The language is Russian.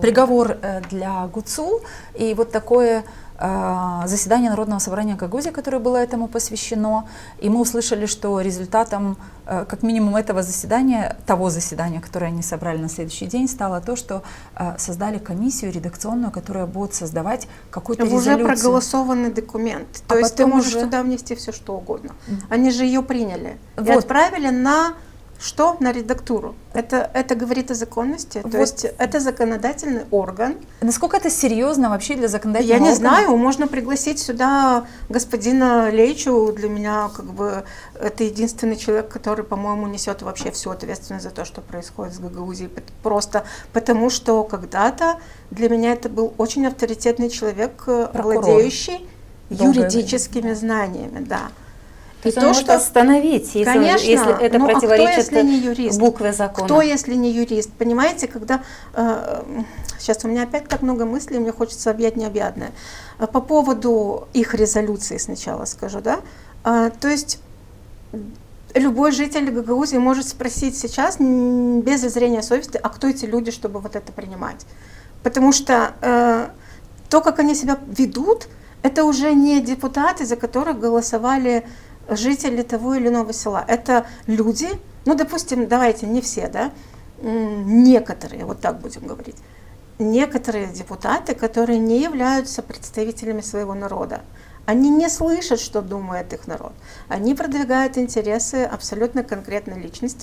приговор для ГУЦУ и вот такое заседание Народного собрания Гагаузии, которое было этому посвящено. И мы услышали, что результатом как минимум этого заседания, того заседания, которое они собрали на следующий день, стало то, что создали комиссию редакционную, которая будет создавать какую-то резолюцию. Уже проголосованный документ. То есть ты можешь туда внести все, что угодно. Они же ее приняли и отправили на... Что? На редактуру. Это говорит о законности. То есть это законодательный орган. Насколько это серьезно вообще для законодательного органа? Я не органа? знаю. Можно пригласить сюда господина Лейчу. Для меня как бы это единственный человек, который, по-моему, несет вообще всю ответственность за то, что происходит с Гагаузией. Просто потому, что когда-то для меня это был очень авторитетный человек, владеющий юридическими знаниями. Да. То есть он может остановить, если это противоречит букве закона. Кто, если не юрист? Понимаете, когда... сейчас у меня опять так много мыслей, мне хочется объять необъятное. По поводу их резолюции сначала скажу, да? То есть любой житель Гагаузии может спросить сейчас, без зазрения совести, а кто эти люди, чтобы вот это принимать? Потому что то, как они себя ведут, это уже не депутаты, за которых голосовали жители того или иного села. Это люди, ну, допустим, давайте, не все, да, некоторые, вот так будем говорить, некоторые депутаты, которые не являются представителями своего народа. Они не слышат, что думает их народ. Они продвигают интересы абсолютно конкретной личности,